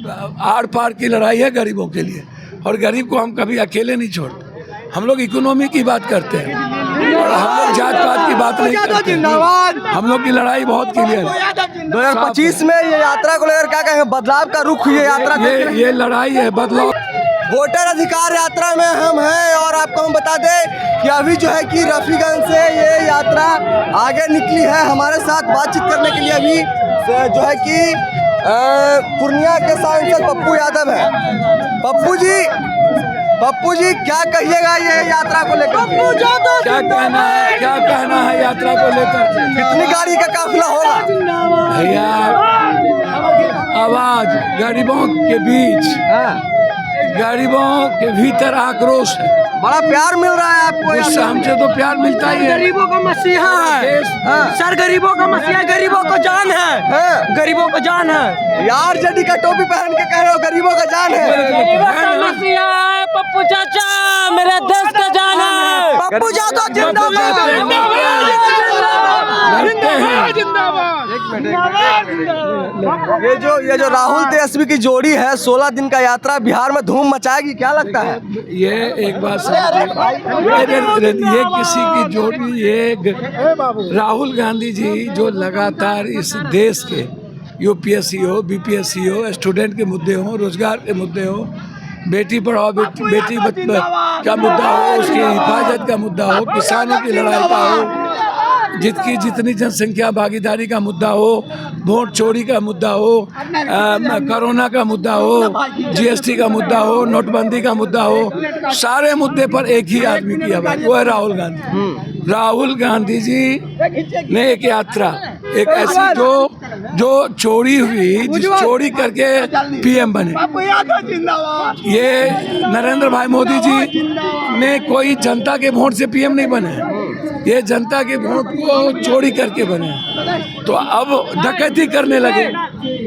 Are पार की लड़ाई है गरीबों के लिए, और गरीब को हम कभी अकेले नहीं छोड़ते। हम लोग इकोनॉमी की बात करते हैं और हम लोग जात पात की बात नहीं करते। हम लोग की लड़ाई बहुत क्लियर है। 2025 में ये यात्रा को लेकर क्या कहेंगे? बदलाव का रुख ये यात्रा ये लड़ाई है बदलाव। वोटर अधिकार यात्रा में हम हैं और आपको हम बता दें कि अभी जो है कि रफीगंज से ये यात्रा आगे निकली है। हमारे साथ बातचीत करने के लिए अभी जो है कि पूर्णिया के सांसद पप्पू यादव है। पप्पू जी क्या कहिएगा ये यात्रा को लेकर? क्या कहना है यात्रा को लेकर? कितनी गाड़ी का काफिला होगा भैया? आवाज गरीबों के बीच, गरीबों के भीतर आक्रोश है। बड़ा प्यार मिल रहा है आपको? उससे हमसे तो प्यार मिलता ही है। गरीबों का मसीहा है सर, गरीबों का मसीहा, गरीबों को जान है, गरीबों को जान है यार। जडी का टोपी पहन के कह रहे हो गरीबों का जान है? गरीबों का मसीहा है पप्पू चाचा, मेरे देश का जान है। पप्पू चाचा जिंदाबाद। ये जो राहुल तेजस्वी की जोड़ी है, 16 दिन का यात्रा बिहार में धूम मचाएगी, क्या लगता है? ये एक बात समझिए, ये किसी की जोड़ी, ये राहुल गांधी जी जो लगातार इस देश के यूपीएससी हो, बीपीएससी हो, स्टूडेंट के मुद्दे हो, रोजगार के मुद्दे हो, बेटी पढ़ाओ बेटी का मुद्दा हो, उसकी हिफाजत का मुद्दा हो, किसानों की लड़ाई का हो, जितनी जनसंख्या भागीदारी का मुद्दा हो, वोट चोरी का मुद्दा हो, कोरोना का मुद्दा हो, जीएसटी का मुद्दा हो, नोटबंदी का मुद्दा हो, सारे मुद्दे पर एक ही आदमी की आवाज, वो है राहुल गांधी। राहुल गांधी जी ने एक यात्रा, एक ऐसी जो चोरी हुई, जिस चोरी करके पीएम बने, ये नरेंद्र भाई मोदी जी ने कोई जनता के वोट से पीएम नहीं बने, ये जनता के वोट को चोरी करके बने। तो अब डकैती करने लगे,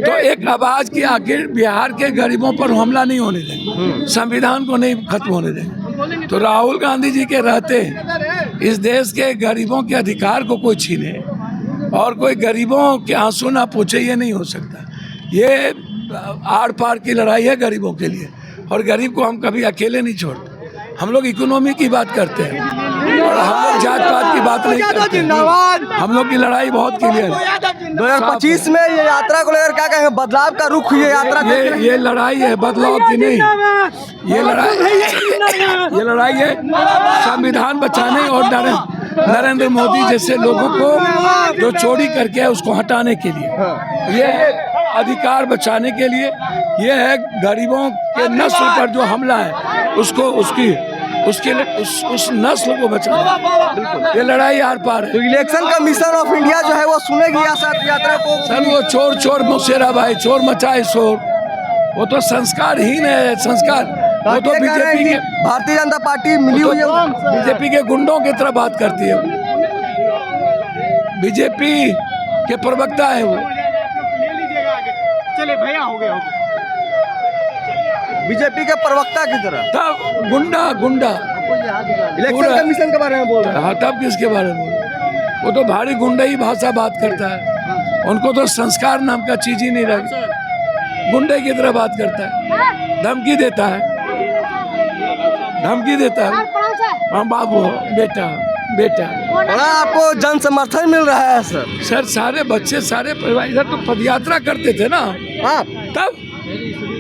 तो एक आवाज की आखिर बिहार के गरीबों पर हमला नहीं होने देंगे, संविधान को नहीं खत्म होने देंगे। तो राहुल गांधी जी के रहते इस देश के गरीबों के अधिकार को कोई छीने और कोई गरीबों के आंसू ना पूछे, ये नहीं हो सकता। ये आर पार की लड़ाई है गरीबों के लिए, और गरीब को हम कभी अकेले नहीं छोड़ते। हम लोग इकोनॉमी की बात करते हैं और हम लोग जात पात की बात नहीं करते। हम लोग की लड़ाई बहुत क्लियर है। 2025 में ये यात्रा को लेकर क्या कहेंगे? बदलाव का रुख ये यात्रा ये लड़ाई है बदलाव की नहीं, ये लड़ाई है संविधान बचाने और नरेंद्र मोदी जैसे लोगों को जो चोरी करके है उसको हटाने के लिए, ये अधिकार बचाने के लिए, ये है गरीबों के नस्ल पर जो हमला है उसको उस नस्ल को बचाना। ये लड़ाई आर पार है। तो इलेक्शन कमीशन ऑफ इंडिया जो है वो सुनेगी यात्रा को? सर वो चोर मुसेरा भाई, चोर मचाए शोर, वो तो संस्कारहीन है। संस्कार वो तो बीजेपी के, भारतीय जनता पार्टी मिली हुई है, बीजेपी के गुंडों की तरह बात करती है। बीजेपी के प्रवक्ता है वो। चले भैया हो गया, बीजेपी के प्रवक्ता की तरह। तब गुंडा इलेक्शन कमीशन के बारे में बोल रहे हैं। हाँ, तब किसके बारे में? वो तो भारी गुंडा ही भाषा बात करता है, उनको तो संस्कार नाम का चीज ही नहीं लगी, गुंडे की तरह बात करता है, धमकी देता है। हाँ बाबू, बेटा बड़ा आपको जन समर्थन मिल रहा है सर। सारे बच्चे, सारे परिवार इधर तो पदयात्रा करते थे ना आप, तब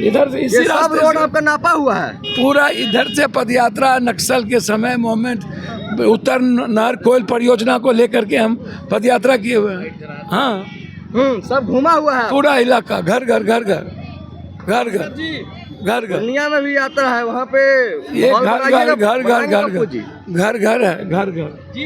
इधर से इसी सब रोड आपका नापा हुआ है पूरा। इधर से पदयात्रा नक्सल के समय मूवमेंट, उत्तर नहर कोयल परियोजना को लेकर के हम पदयात्रा किए हुए हैं। हाँ, सब घूमा हुआ है पूरा इलाका, घर दुनिया में भी यात्रा है वहाँ पे। ये घर है।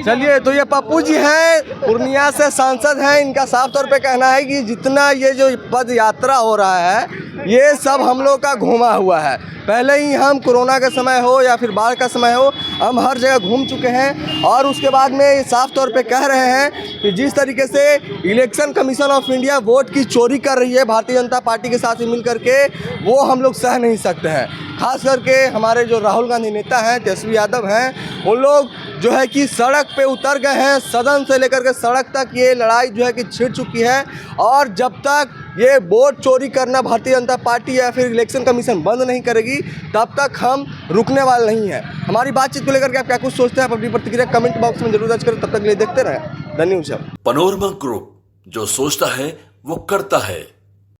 चलिए, तो ये पप्पू जी हैं, पूर्णिया से सांसद हैं। इनका साफ तौर पे कहना है कि जितना ये जो पद यात्रा हो रहा है ये सब हम लोग का घूमा हुआ है। पहले ही हम कोरोना का समय हो या फिर बाढ़ का समय हो, हम हर जगह घूम चुके हैं। और उसके बाद में ये साफ तौर पे कह रहे हैं कि जिस तरीके से election commission of India vote की चोरी कर रही है भारतीय जनता पार्टी के साथ मिल करके, वो हम लोग सह नहीं सकते हैं। खास करके हमारे जो राहुल गांधी नेता हैं, तेजस्वी यादव हैं, उन लोग जो है कि सड़क पे उतर गए हैं। सदन से लेकर के सड़क तक ये लड़ाई जो है कि छिड़ चुकी है। और जब तक ये वोट चोरी करना भारतीय जनता पार्टी या फिर इलेक्शन कमीशन बंद नहीं करेगी तब तक हम रुकने वाले नहीं हैं। हमारी बातचीत को लेकर के आप क्या कुछ सोचते हैं, आप अपनी प्रतिक्रिया कमेंट बॉक्स में जरूर दर्ज करें। तब तक के लिए देखते रहें द न्यूज़। पनोरमा ग्रुप, जो सोचता है वो करता है।